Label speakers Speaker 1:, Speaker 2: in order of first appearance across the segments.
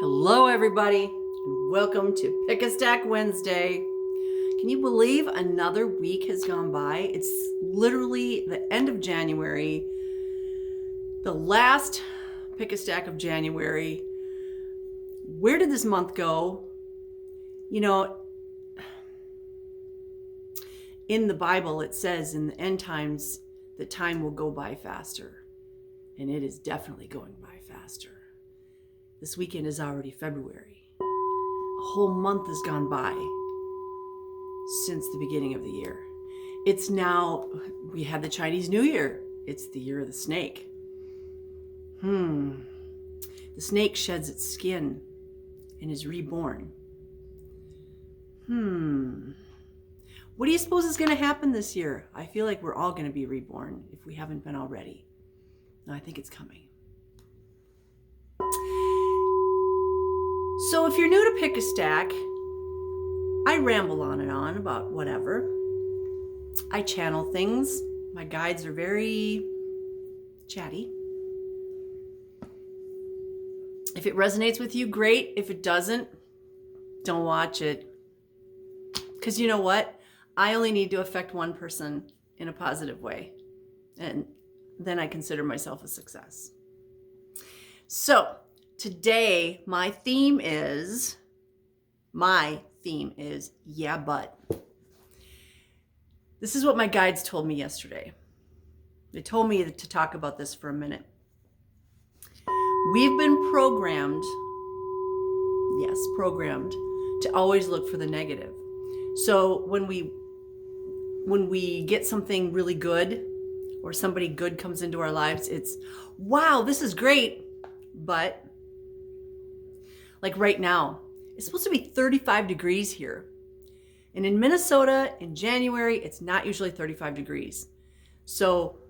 Speaker 1: Hello, everybody, and welcome to Pick a Stack Wednesday. Can you believe another week has gone by? It's literally the end of January, the last Pick a Stack of January. Where did this month go? You know, in the Bible, it says in the end times that time will go by faster, and it is definitely going by faster. This weekend is already February. A whole month has gone by since the beginning of the year. It's now, we had the Chinese New Year. It's the year of the snake. The snake sheds its skin and is reborn. What do you suppose is going to happen this year? I feel like we're all going to be reborn if we haven't been already. No, I think it's coming. So if you're new to Pick a Stack, I ramble on and on about whatever. I channel things. My guides are very chatty. If it resonates with you, great. If it doesn't, don't watch it. Because you know what? I only need to affect one person in a positive way. And then I consider myself a success. So today, my theme is, yeah, but. This is what my guides told me yesterday. They told me to talk about this for a minute. We've been programmed to always look for the negative. So when we get something really good or somebody good comes into our lives, it's, wow, this is great, but like right now, it's supposed to be 35 degrees here. And in Minnesota, in January, it's not usually 35 degrees. So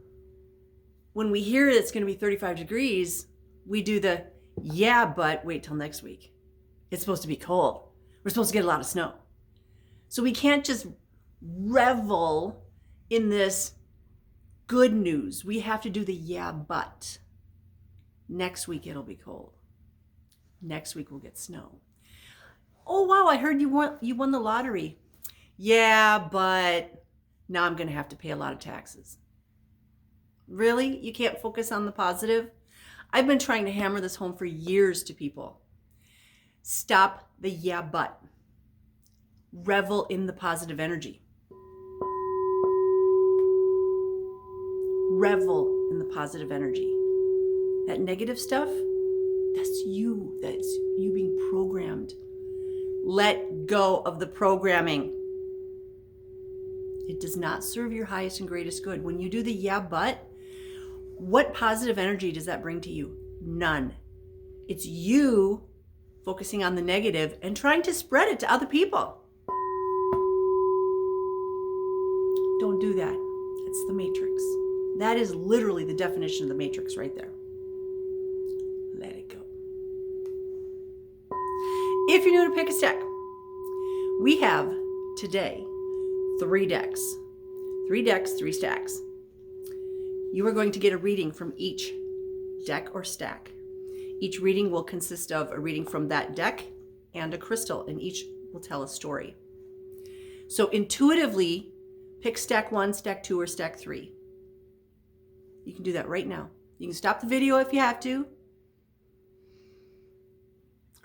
Speaker 1: when we hear it's going to be 35 degrees, we do the, yeah, but wait till next week. It's supposed to be cold. We're supposed to get a lot of snow. So we can't just revel in this good news. We have to do the yeah, but. Next week it'll be cold. Next week we'll get snow. Oh, wow, I heard you won the lottery. Yeah, but now I'm going to have to pay a lot of taxes. Really? You can't focus on the positive? I've been trying to hammer this home for years to people. Stop the yeah, but. Revel in the positive energy. Revel in the positive energy. That negative stuff, that's you. That's you being programmed. Let go of the programming. It does not serve your highest and greatest good. When you do the yeah, but, what positive energy does that bring to you? None. It's you focusing on the negative and trying to spread it to other people. Don't do that. It's the Matrix. That is literally the definition of the Matrix right there. Let it go. If you're new to Pick a Stack, we have today 3 decks. 3 decks, 3 stacks. You are going to get a reading from each deck or stack. Each reading will consist of a reading from that deck and a crystal, and each will tell a story. So intuitively, pick stack 1, stack 2, or stack 3. You can do that right now. You can stop the video if you have to,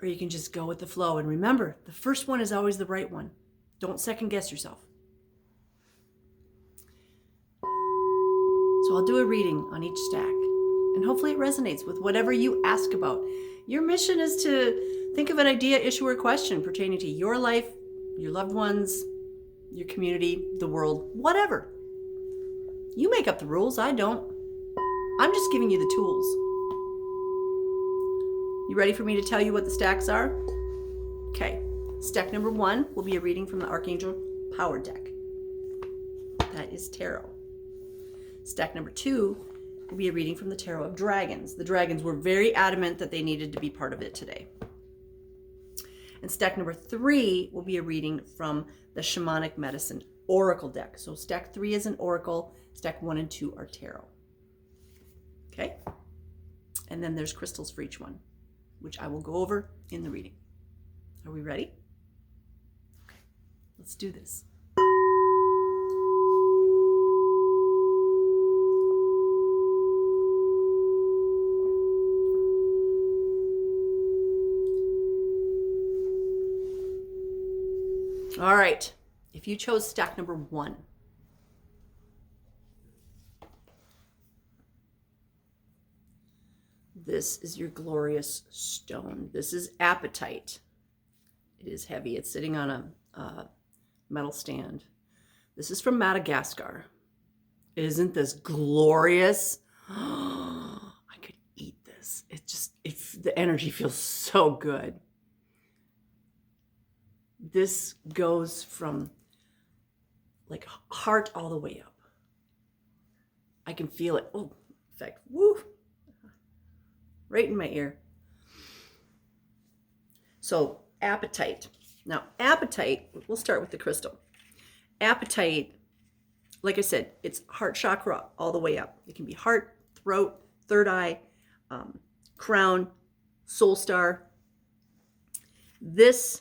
Speaker 1: or you can just go with the flow. And remember, the first one is always the right one. Don't second guess yourself. So I'll do a reading on each stack, and hopefully it resonates with whatever you ask about. Your mission is to think of an idea, issue, or question pertaining to your life, your loved ones, your community, the world, whatever. You make up the rules, I don't. I'm just giving you the tools. You ready for me to tell you what the stacks are? Okay. Stack number 1 will be a reading from the Archangel Power deck. That is tarot. Stack number 2 will be a reading from the Tarot of Dragons. The dragons were very adamant that they needed to be part of it today. And stack number 3 will be a reading from the Shamanic Medicine Oracle deck. So stack 3 is an Oracle, stack 1 and 2 are Tarot. Okay? And then there's crystals for each one. which I will go over in the reading. Are we ready? Okay, let's do this. All right, if you chose stack number 1, this is your glorious stone. This is apatite. It is heavy. It's sitting on a metal stand. This is from Madagascar. Isn't this glorious? I could eat this. The energy feels so good. This goes from like heart all the way up. I can feel it. Oh, in fact, woo, right in my ear. So apatite. Now, apatite, we'll start with the crystal. Apatite, like I said, it's heart chakra all the way up. It can be heart, throat, third eye, crown, soul star. This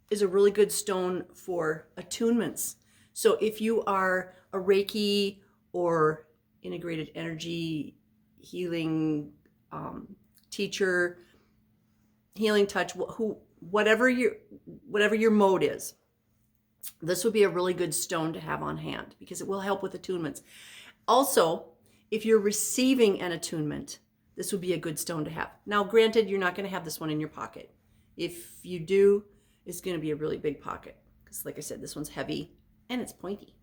Speaker 1: is a really good stone for attunements. So if you are a Reiki or integrated energy healing teacher, healing touch, whatever your mode is, this would be a really good stone to have on hand because it will help with attunements. Also, if you're receiving an attunement, this would be a good stone to have. Now, granted, you're not going to have this one in your pocket. If you do, it's going to be a really big pocket because, like I said, this one's heavy and it's pointy.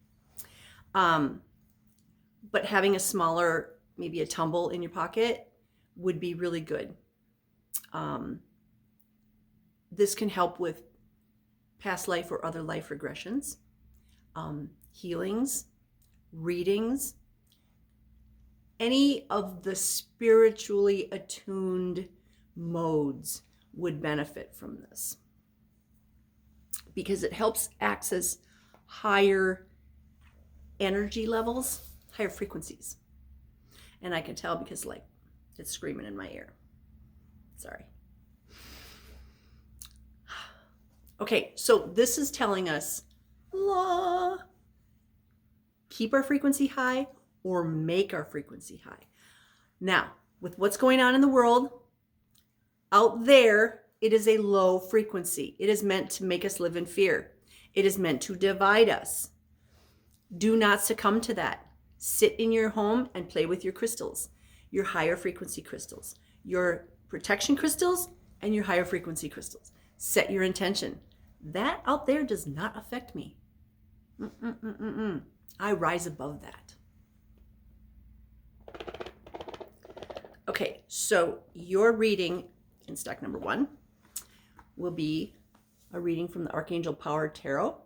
Speaker 1: But having a smaller, maybe a tumble in your pocket would be really good. This can help with past life or other life regressions, healings, readings. Any of the spiritually attuned modes would benefit from this because it helps access higher energy levels, higher frequencies. And I can tell because like it's screaming in my ear. Sorry. Okay, so this is telling us keep our frequency high or make our frequency high. Now, with what's going on in the world, out there, it is a low frequency. It is meant to make us live in fear. It is meant to divide us. Do not succumb to that. Sit in your home and play with your crystals, your higher frequency crystals, your protection crystals, and your higher frequency crystals. Set your intention. That out there does not affect me. I rise above that. Okay, so your reading in stack number 1 will be a reading from the Archangel Power Tarot,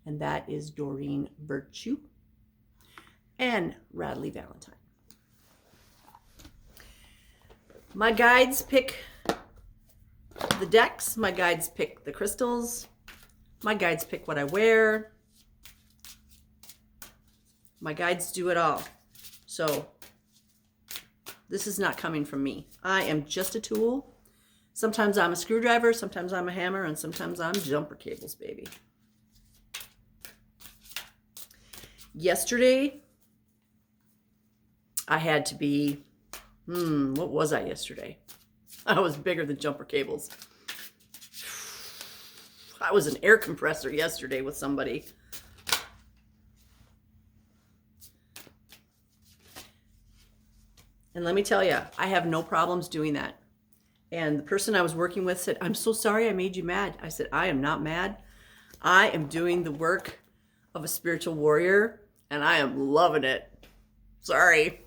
Speaker 1: and that is Doreen Virtue and Radley Valentine. My guides pick the decks, my guides pick the crystals, my guides pick what I wear, my guides do it all. So this is not coming from me. I am just a tool. Sometimes I'm a screwdriver, sometimes I'm a hammer, and sometimes I'm jumper cables, baby. Yesterday, I had to be, what was I yesterday? I was bigger than jumper cables. I was an air compressor yesterday with somebody. And let me tell you, I have no problems doing that. And the person I was working with said, "I'm so sorry I made you mad." I said, "I am not mad. I am doing the work of a spiritual warrior, and I am loving it. Sorry."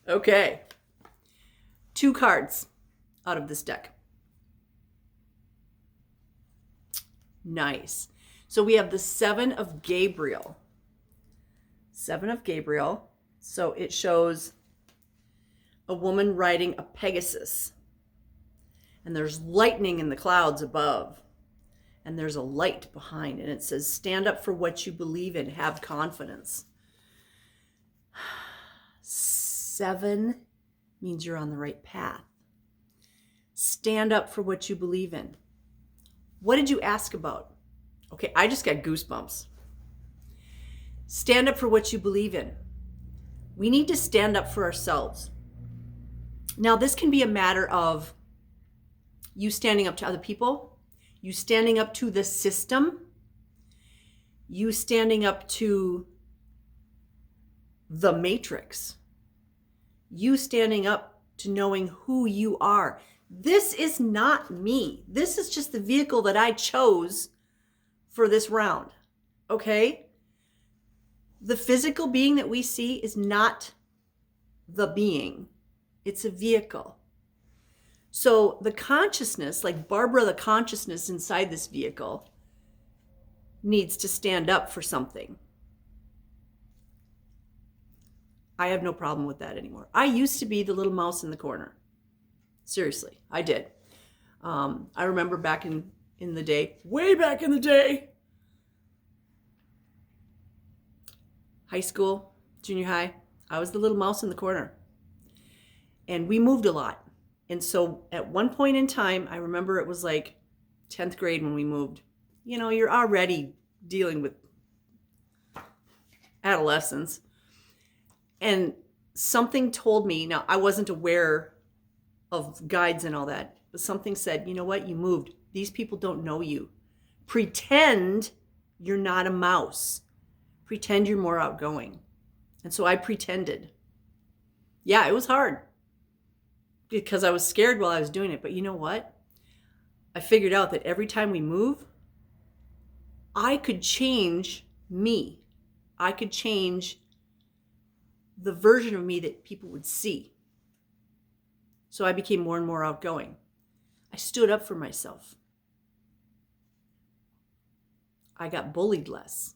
Speaker 1: Okay. 2 cards out of this deck. Nice. So we have the 7 of Gabriel. 7 of Gabriel. So it shows a woman riding a Pegasus. And there's lightning in the clouds above. And there's a light behind. And it says, "Stand up for what you believe in. Have confidence." 7 means you're on the right path. Stand up for what you believe in. What did you ask about? Okay, I just got goosebumps. Stand up for what you believe in. We need to stand up for ourselves. Now, this can be a matter of you standing up to other people, you standing up to the system, you standing up to the matrix, you standing up to knowing who you are. This is not me. This is just the vehicle that I chose for this round. Okay? The physical being that we see is not the being. It's a vehicle. So the consciousness, like Barbara, the consciousness inside this vehicle, needs to stand up for something. I have no problem with that anymore. I used to be the little mouse in the corner. Seriously, I did. I remember back in the day, way back in the day, high school, junior high, I was the little mouse in the corner. And we moved a lot. And so at one point in time, I remember it was like 10th grade when we moved. You know, you're already dealing with adolescence. And something told me, now I wasn't aware of guides and all that, but something said, you know what, you moved. These people don't know you. Pretend you're not a mouse. Pretend you're more outgoing. And so I pretended. Yeah, it was hard because I was scared while I was doing it. But you know what? I figured out that every time we move, I could change me. I could change the version of me that people would see. So I became more and more outgoing. I stood up for myself. I got bullied less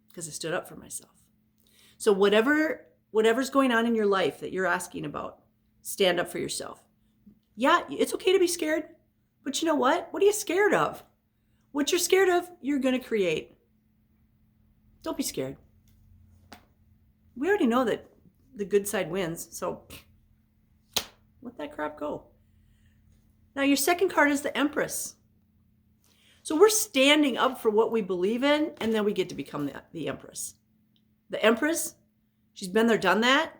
Speaker 1: because I stood up for myself. So whatever's going on in your life that you're asking about, stand up for yourself. Yeah, it's okay to be scared, but you know what? What are you scared of? What you're scared of, you're going to create. Don't be scared. We already know that the good side wins, so let that crap go. Now, your second card is the Empress. So we're standing up for what we believe in, and then we get to become the Empress. The Empress, she's been there, done that.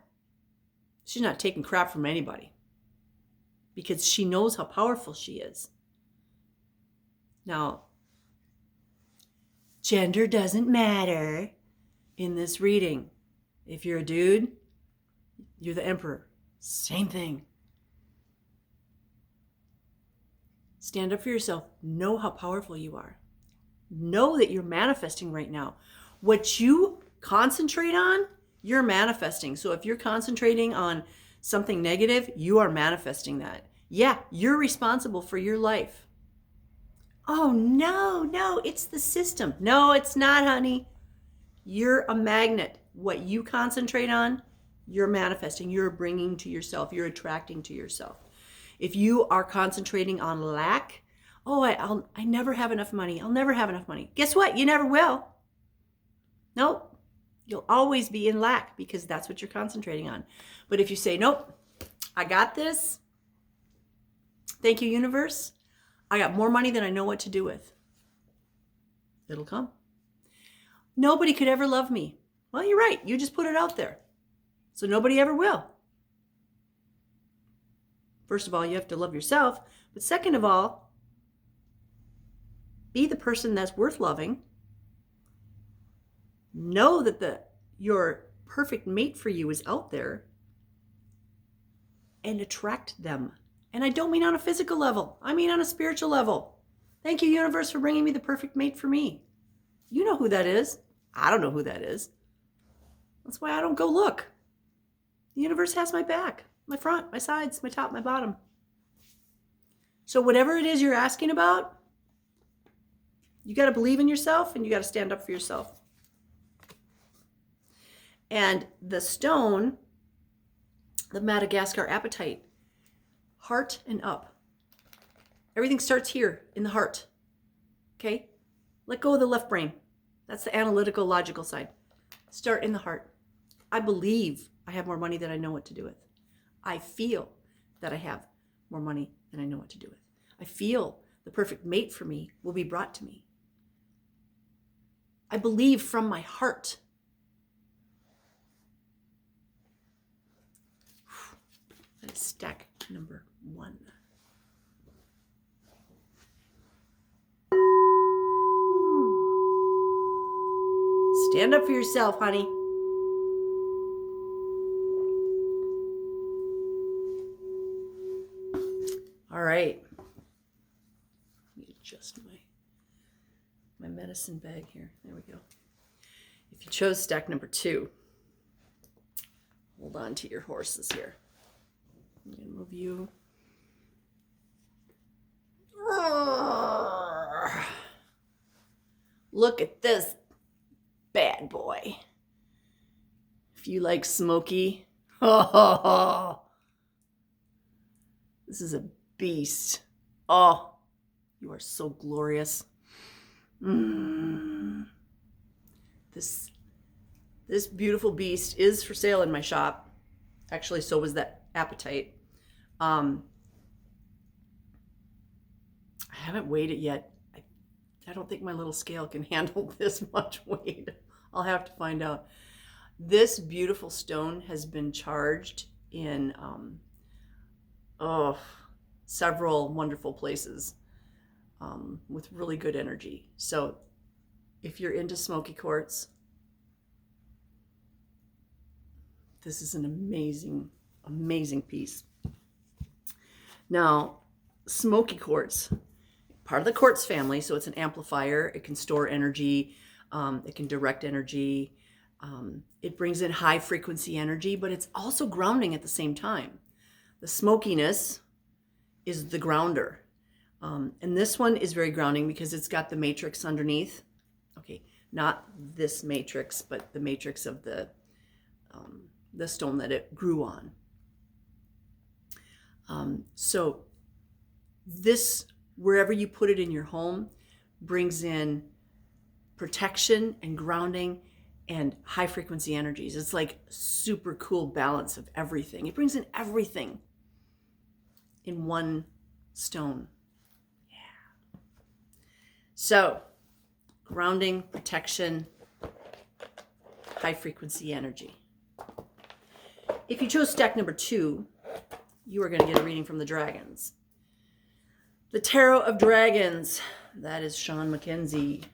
Speaker 1: She's not taking crap from anybody because she knows how powerful she is. Now, gender doesn't matter in this reading. If you're a dude, you're the Emperor. Same thing. Stand up for yourself. Know how powerful you are. Know that you're manifesting right now. What you concentrate on, you're manifesting. So if you're concentrating on something negative, you are manifesting that. Yeah, you're responsible for your life. Oh, no, it's the system. No, it's not, honey. You're a magnet. What you concentrate on, you're manifesting. You're bringing to yourself. You're attracting to yourself. If you are concentrating on lack, I never have enough money. I'll never have enough money. Guess what? You never will. Nope. You'll always be in lack because that's what you're concentrating on. But if you say, nope, I got this. Thank you, universe. I got more money than I know what to do with. It'll come. Nobody could ever love me. Well, you're right. You just put it out there. So nobody ever will. First of all, you have to love yourself. But second of all, be the person that's worth loving. Know that your perfect mate for you is out there. And attract them. And I don't mean on a physical level. I mean on a spiritual level. Thank you, universe, for bringing me the perfect mate for me. You know who that is. I don't know who that is. That's why I don't go look. The universe has my back, my front, my sides, my top, my bottom. So whatever it is you're asking about, you got to believe in yourself and you got to stand up for yourself. And the stone, the Madagascar apatite, heart and up. Everything starts here in the heart. Okay? Let go of the left brain. That's the analytical, logical side. Start in the heart. I believe I have more money than I know what to do with. I feel that I have more money than I know what to do with. I feel the perfect mate for me will be brought to me. I believe from my heart. That is stack number 1. Stand up for yourself, honey. All right. Let me adjust my medicine bag here. There we go. If you chose stack number 2, hold on to your horses here. I'm going to move you. Look at this bad boy. If you like smoky, this is a beast. Oh, you are so glorious. This beautiful beast is for sale in my shop. Actually, so was that appetite. I haven't weighed it yet. I don't think my little scale can handle this much weight. I'll have to find out. This beautiful stone has been charged in several wonderful places with really good energy. So if you're into smoky quartz, this is an amazing, amazing piece. Now, smoky quartz, part of the quartz family, so it's an amplifier. It can store energy. It can direct energy. It brings in high frequency energy, but it's also grounding at the same time. The smokiness is the grounder. And this one is very grounding because it's got the matrix underneath. Okay, not this matrix, but the matrix of the stone that it grew on. So this, wherever you put it in your home, brings in protection and grounding and high frequency energies. It's like super cool balance of everything. It brings in everything in one stone. Yeah. So grounding, protection, high frequency energy. If you chose stack number 2, you are going to get a reading from the dragons. The Tarot of Dragons. That is Sean McKenzie.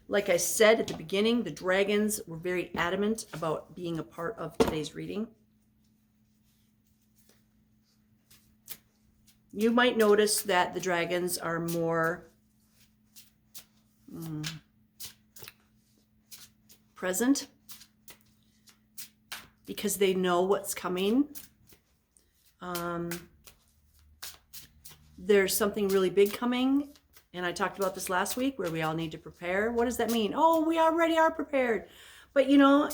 Speaker 1: Like I said at the beginning, the dragons were very adamant about being a part of today's reading. You might notice that the dragons are more present because they know what's coming. There's something really big coming. And I talked about this last week where we all need to prepare. What does that mean? Oh, we already are prepared. But you know,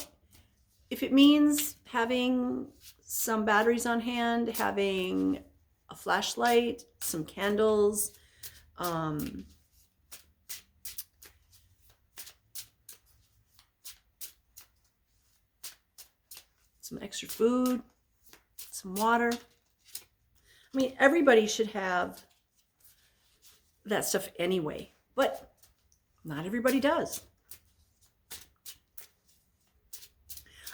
Speaker 1: if it means having some batteries on hand, having a flashlight, some candles, some extra food, some water. I mean, everybody should have that stuff anyway, but not everybody does.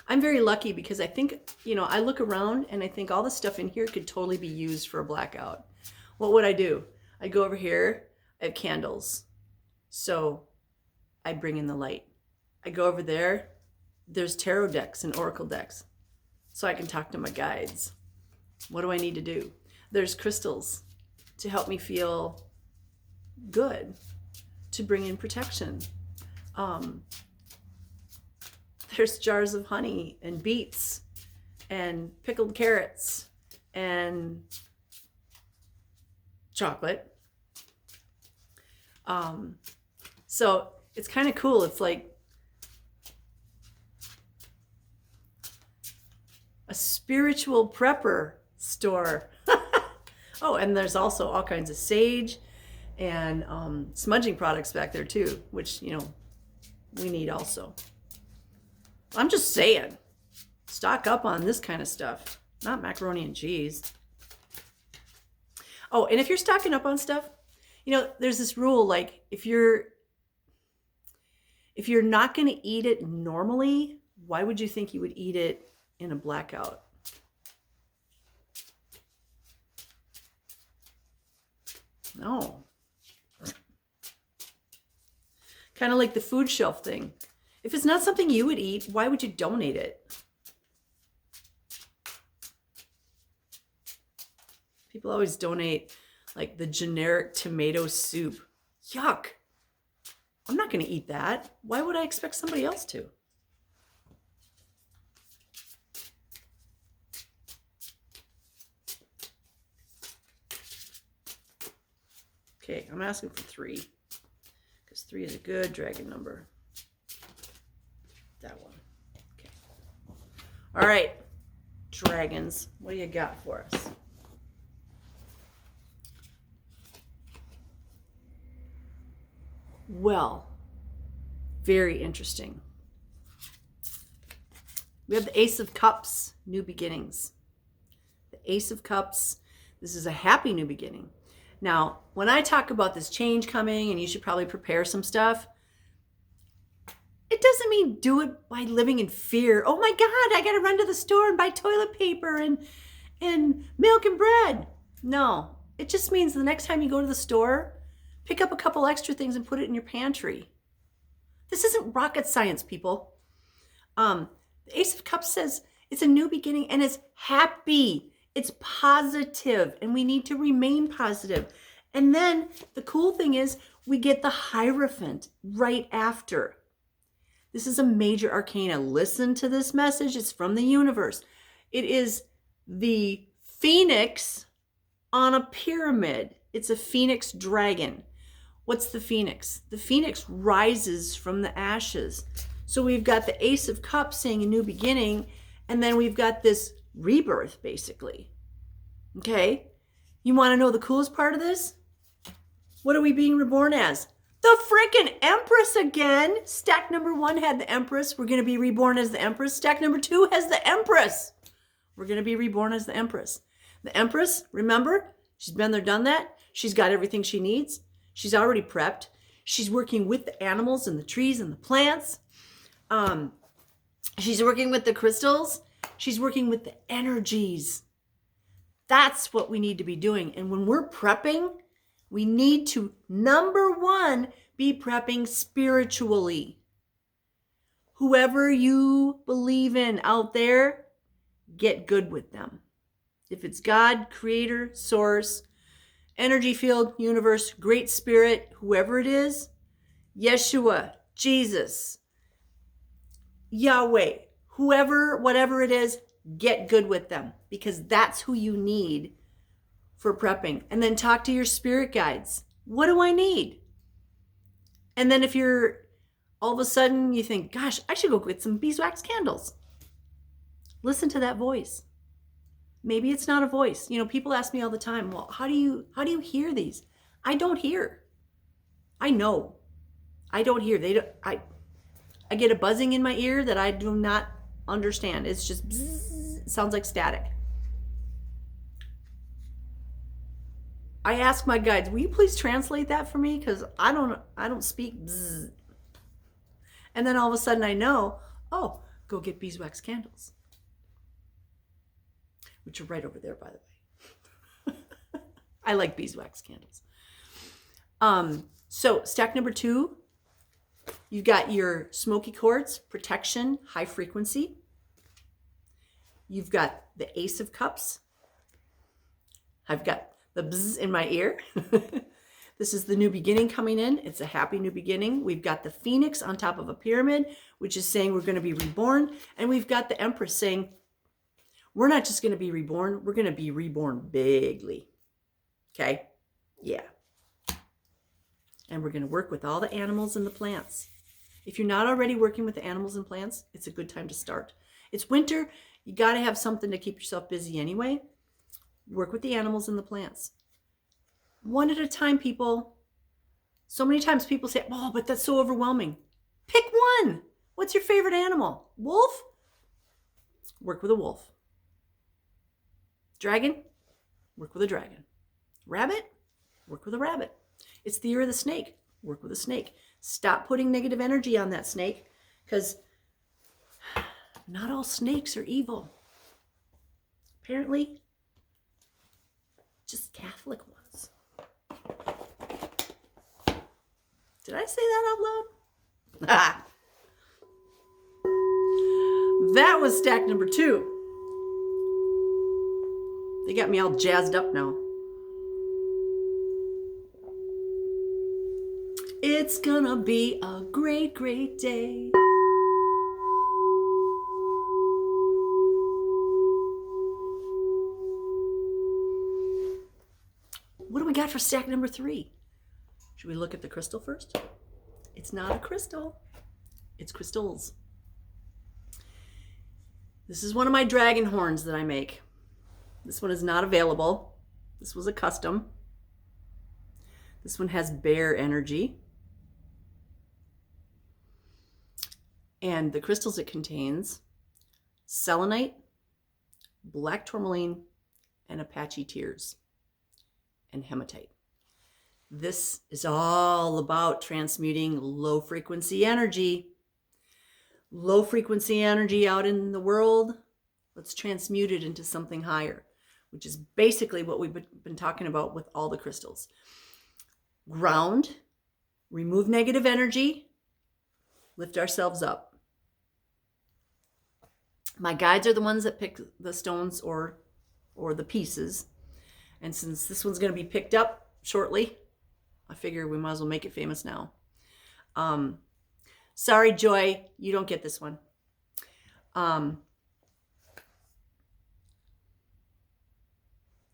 Speaker 1: I'm very lucky because I think, you know, I look around and I think all the stuff in here could totally be used for a blackout. What would I do? I'd go over here, I have candles. So I bring in the light. I go over there, there's tarot decks and oracle decks. So I can talk to my guides. What do I need to do? There's crystals to help me feel good, to bring in protection. There's jars of honey and beets and pickled carrots and chocolate. So it's kind of cool. It's like a spiritual prepper store. Oh, and there's also all kinds of sage and smudging products back there too, which, you know, we need also. I'm just saying, it's stock up on this kind of stuff, not macaroni and cheese. Oh, and if you're stocking up on stuff, there's this rule, like if you're not going to eat it normally, why would you think you would eat it in a blackout? No. Kind of like the food shelf thing. If it's not something you would eat, why would you donate it? People always donate like the generic tomato soup. Yuck. I'm not going to eat that. Why would I expect somebody else to? Okay, I'm asking for 3. Because 3 is a good dragon number. That one. Okay. All right, dragons, what do you got for us? Well, very interesting. We have the Ace of Cups, new beginnings. The Ace of Cups, this is a happy new beginning. Now, when I talk about this change coming and you should probably prepare some stuff, it doesn't mean do it by living in fear. Oh my God, I got to run to the store and buy toilet paper and milk and bread. No, it just means the next time you go to the store, pick up a couple extra things and put it in your pantry. This isn't rocket science, people. The Ace of Cups says it's a new beginning and it's happy. It's positive, and we need to remain positive. And then the cool thing is we get the Hierophant right after. This is a major arcana. Listen to this message. It's from the universe. It is the phoenix on a pyramid. It's a phoenix dragon. What's the phoenix? The phoenix rises from the ashes. So we've got the Ace of Cups saying a new beginning, and then we've got this rebirth, basically. Okay? You want to know the coolest part of this? What are we being reborn as? The freaking Empress again. Stack number 1 had the Empress. We're going to be reborn as the Empress. Stack number 2 has the Empress. We're going to be reborn as the Empress. The Empress, remember, she's been there, done that. She's got everything she needs. She's already prepped. She's working with the animals and the trees and the plants. She's working with the crystals. She's working with the energies. That's what we need to be doing. And when we're prepping, we need to, number 1, be prepping spiritually. Whoever you believe in out there, get good with them. If it's God, Creator, Source, energy field, universe, Great Spirit, whoever it is, Yeshua, Jesus, Yahweh, whoever, whatever it is, get good with them, because that's who you need for prepping. And then talk to your spirit guides. What do I need? And then if you're all of a sudden you think, gosh, I should go get some beeswax candles. Listen to that voice. Maybe it's not a voice. People ask me all the time, well, how do you hear these? I don't hear. I know. I don't hear. I get a buzzing in my ear that I do not understand. It's just bzzz, it sounds like static. I ask my guides, will you please translate that for me? Because I don't speak bzzz. And then all of a sudden I know, oh, go get beeswax candles. Which are right over there, by the way. I like beeswax candles. So stack number 2, you've got your smoky quartz, protection, high frequency. You've got the Ace of Cups. I've got the bzzz in my ear. This is the new beginning coming in. It's a happy new beginning. We've got the Phoenix on top of a pyramid, which is saying we're going to be reborn. And we've got the Empress saying, we're not just going to be reborn, we're going to be reborn bigly. Okay? Yeah. And we're going to work with all the animals and the plants. If you're not already working with the animals and plants, it's a good time to start. It's winter. You got to have something to keep yourself busy anyway. Work with the animals and the plants. One at a time, people. So many times people say, oh, but that's so overwhelming. Pick one. What's your favorite animal? Wolf? work with a wolf. Dragon, work with a dragon. Rabbit, work with a rabbit. It's the year of the snake, work with a snake. Stop putting negative energy on that snake, because not all snakes are evil. Apparently, just Catholic ones. Did I say that out loud? That was stack number 2. They got me all jazzed up now. It's gonna be a great, great day. What do we got for stack number 3? Should we look at the crystal first? It's not a crystal. It's crystals. This is one of my dragon horns that I make. This one is not available. This was a custom. This one has bear energy. And the crystals it contains: selenite, black tourmaline, and Apache tears, and hematite. This is all about transmuting low frequency energy. Low frequency energy out in the world, let's transmute it into something higher, which is basically what we've been talking about with all the crystals. Ground, remove negative energy, lift ourselves up. My guides are the ones that pick the stones or the pieces. And since this one's going to be picked up shortly, I figure we might as well make it famous now. Sorry, Joy, you don't get this one.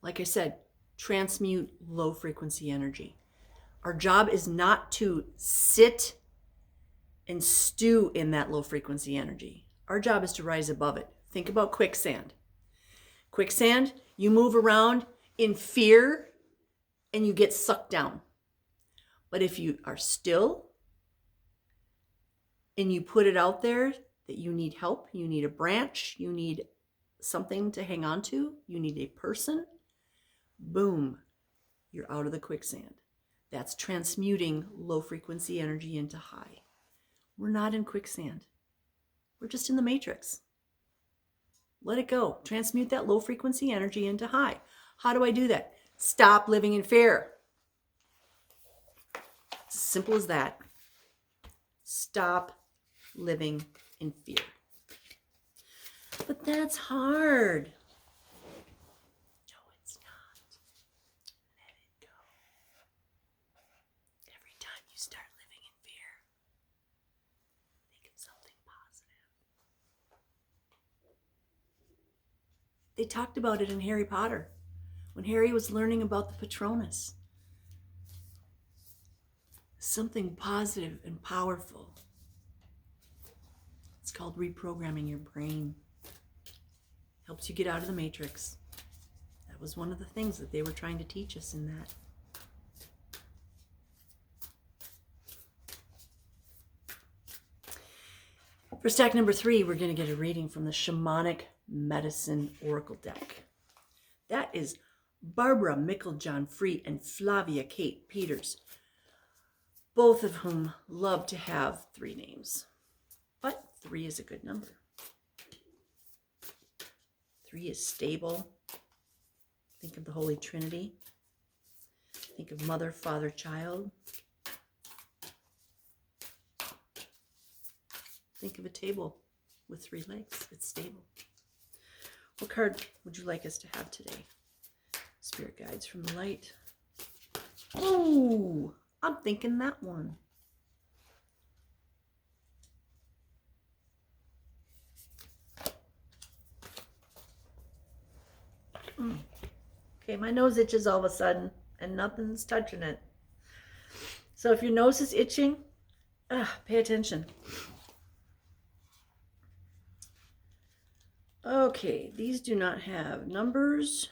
Speaker 1: Like I said, transmute low frequency energy. Our job is not to sit and stew in that low frequency energy. Our job is to rise above it. Think about quicksand. Quicksand, you move around in fear and you get sucked down. But if you are still and you put it out there that you need help, you need a branch, you need something to hang on to, you need a person, boom, you're out of the quicksand. That's transmuting low frequency energy into high. We're not in quicksand. We're just in the matrix. Let it go. Transmute that low frequency energy into high. How do I do that? Stop living in fear. It's as simple as that. Stop living in fear. But that's hard. No, it's not. Let it go. Every time you start living in fear, think of something positive. They talked about it in Harry Potter when Harry was learning about the Patronus. Something positive and powerful. It's called reprogramming your brain. Helps you get out of the matrix. That was one of the things that they were trying to teach us in that. For stack number 3, we're going to get a reading from the Shamanic Medicine Oracle deck. That is Barbara Micklejohn Free and Flavia Kate Peters, both of whom love to have 3 names. But 3 is a good number. 3 is stable. Think of the Holy Trinity. Think of Mother, Father, Child. Think of a table with 3 legs. It's stable. What card would you like us to have today? Spirit guides from the light. Oh, I'm thinking that one. Okay, my nose itches all of a sudden and nothing's touching it. So if your nose is itching, pay attention. Okay, these do not have numbers.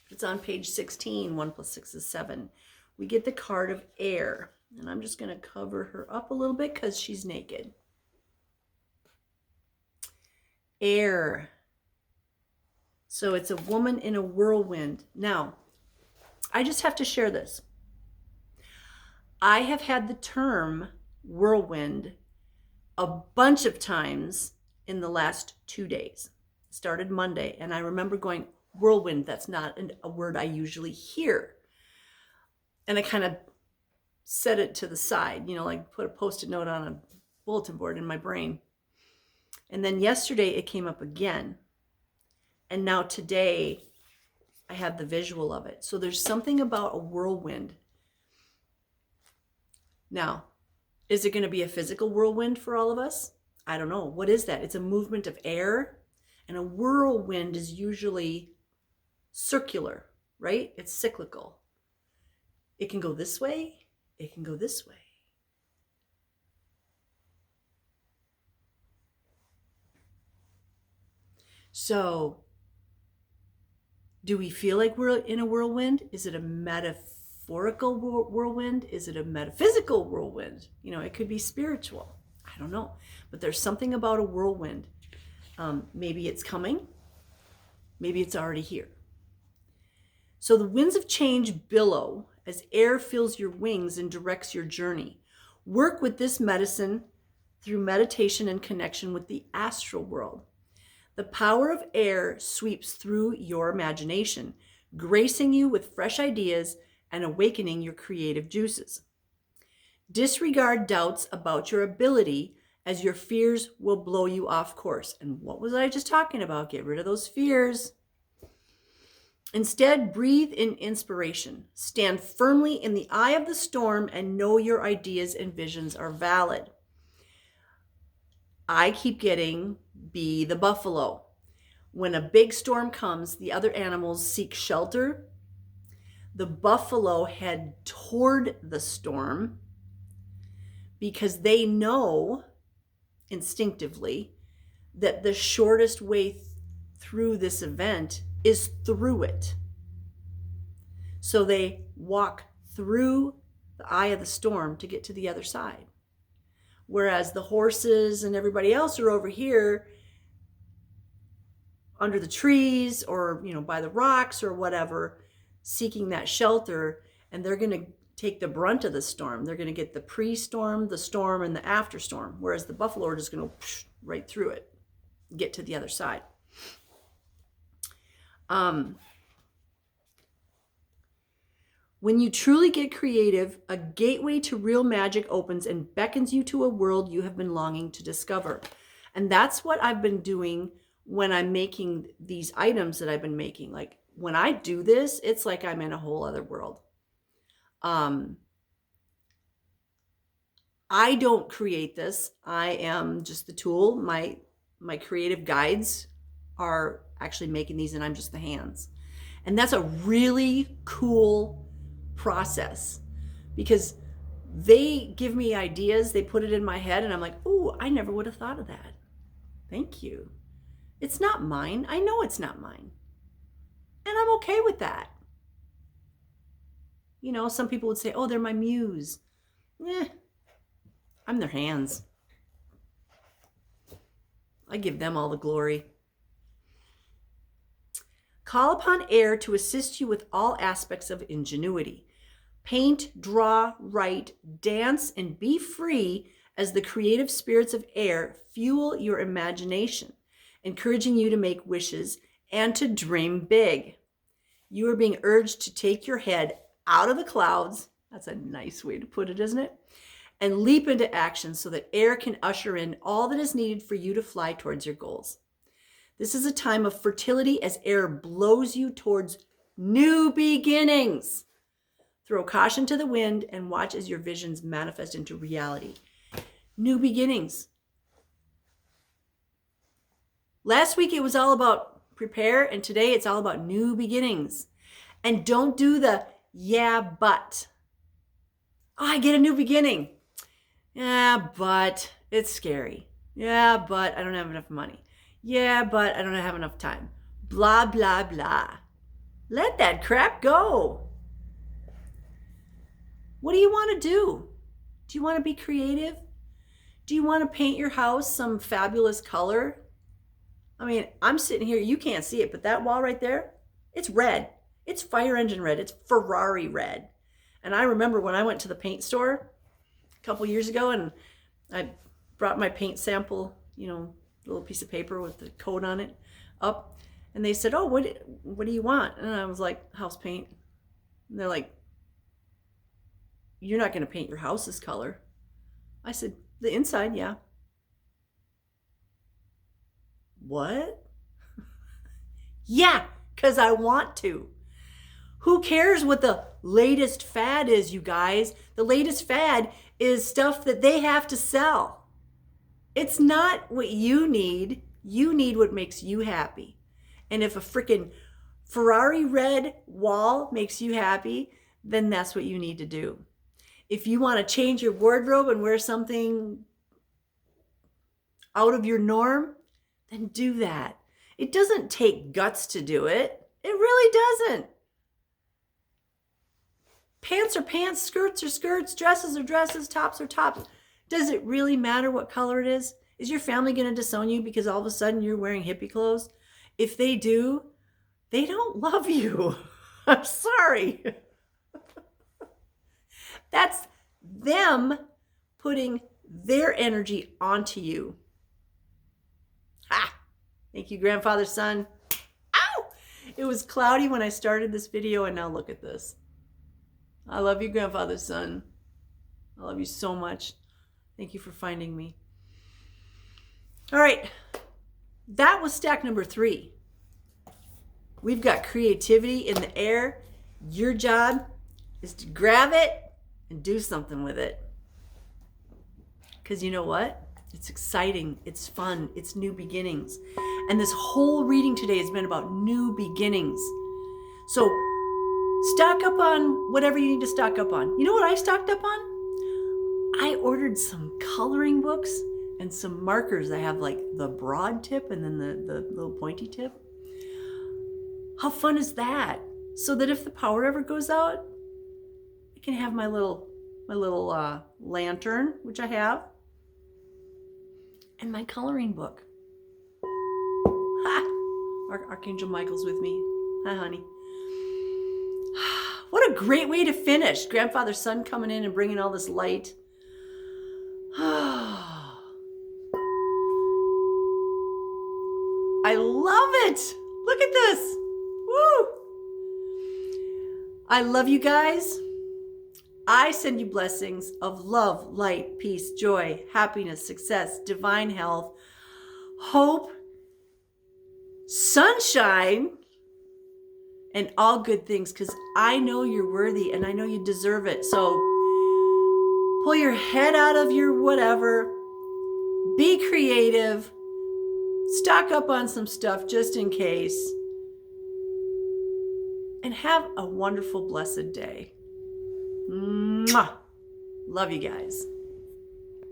Speaker 1: It's on page 16, 1 + 6 is 7. We get the card of air, and I'm just going to cover her up a little bit because she's naked. air. So it's a woman in a whirlwind. Now, I just have to share this. I have had the term whirlwind a bunch of times in the last 2 days. It started Monday, and I remember going, whirlwind, that's not a word I usually hear. And I kind of set it to the side, like put a Post-it note on a bulletin board in my brain. And then yesterday it came up again. And now today I have the visual of it. So there's something about a whirlwind. Now, is it going to be a physical whirlwind for all of us? I don't know. What is that? It's a movement of air. And a whirlwind is usually circular, right? It's cyclical. It can go this way. It can go this way. So, do we feel like we're in a whirlwind? Is it a metaphorical whirlwind? Is it a metaphysical whirlwind? It could be spiritual. I don't know. But there's something about a whirlwind. Maybe it's coming. Maybe it's already here. So the winds of change billow as air fills your wings and directs your journey. Work with this medicine through meditation and connection with the astral world. The power of air sweeps through your imagination, gracing you with fresh ideas and awakening your creative juices. Disregard doubts about your ability, as your fears will blow you off course. And what was I just talking about? Get rid of those fears. Instead, breathe in inspiration. Stand firmly in the eye of the storm and know your ideas and visions are valid. I keep getting be the buffalo. When a big storm comes, the other animals seek shelter. The buffalo head toward the storm because they know instinctively that the shortest way through this event is through it. So they walk through the eye of the storm to get to the other side. Whereas the horses and everybody else are over here under the trees or, by the rocks or whatever, seeking that shelter, and they're going to take the brunt of the storm. They're going to get the pre-storm, the storm, and the after storm, whereas the buffalo are just going to right through it, get to the other side. When you truly get creative, a gateway to real magic opens and beckons you to a world you have been longing to discover. And that's what I've been doing when I'm making these items that I've been making. Like when I do this, it's like I'm in a whole other world. I don't create this. I am just the tool. My creative guides are actually making these, and I'm just the hands. And that's a really cool process because they give me ideas, they put it in my head, and I'm like, ooh, I never would have thought of that. Thank you. It's not mine. I know it's not mine. And I'm okay with that. Some people would say, oh, they're my muse. I'm their hands. I give them all the glory. Call upon air to assist you with all aspects of ingenuity. Paint, draw, write, dance, and be free as the creative spirits of air fuel your imagination, encouraging you to make wishes and to dream big. You are being urged to take your head out of the clouds. That's a nice way to put it, isn't it? And leap into action so that air can usher in all that is needed for you to fly towards your goals. This is a time of fertility as air blows you towards new beginnings. Throw caution to the wind and watch as your visions manifest into reality. New beginnings. Last week it was all about prepare, and today it's all about new beginnings. And don't do the yeah, but. Oh, I get a new beginning. Yeah, but it's scary. Yeah, but I don't have enough money. Yeah, but I don't have enough time. Blah, blah, blah. Let that crap go. What do you want to do? Do you want to be creative? Do you want to paint your house some fabulous color? I mean, I'm sitting here, you can't see it, but that wall right there, it's red. It's fire engine red. It's Ferrari red. And I remember when I went to the paint store a couple years ago and I brought my paint sample, you know, little piece of paper with the code on it up. And they said, oh, what do you want? And I was like, house paint. And they're like, you're not going to paint your house this color. I said, the inside, yeah. What? Yeah, because I want to. Who cares what the latest fad is, you guys? The latest fad is stuff that they have to sell. It's not what you need. You need what makes you happy. And if a freaking Ferrari red wall makes you happy, then that's what you need to do. If you want to change your wardrobe and wear something out of your norm, then do that. It doesn't take guts to do it. It really doesn't. Pants are pants, skirts are skirts, dresses are dresses, tops are tops. Does it really matter what color it is? Is your family going to disown you because all of a sudden you're wearing hippie clothes? If they do, they don't love you. I'm sorry. That's them putting their energy onto you. Ha! Thank you, grandfather, son. Ow! It was cloudy when I started this video, and now look at this. I love you, grandfather, son. I love you so much. Thank you for finding me. All right. That was stack number 3. We've got creativity in the air. Your job is to grab it and do something with it. Because you know what? It's exciting. It's fun. It's new beginnings. And this whole reading today has been about new beginnings. So stock up on whatever you need to stock up on. You know what I stocked up on? I ordered some coloring books and some markers that have like the broad tip and then the little pointy tip. How fun is that? So that if the power ever goes out, I can have my little lantern, which I have, and my coloring book. Ha! Archangel Michael's with me. Hi, honey. What a great way to finish. Grandfather Sun coming in and bringing all this light. I love it. Look at this. Woo! I love you guys. I send you blessings of love, light, peace, joy, happiness, success, divine health, hope, sunshine, and all good things, because I know you're worthy and I know you deserve it. So pull your head out of your whatever, be creative, stock up on some stuff just in case, and have a wonderful, blessed day. Mwah! Love you guys.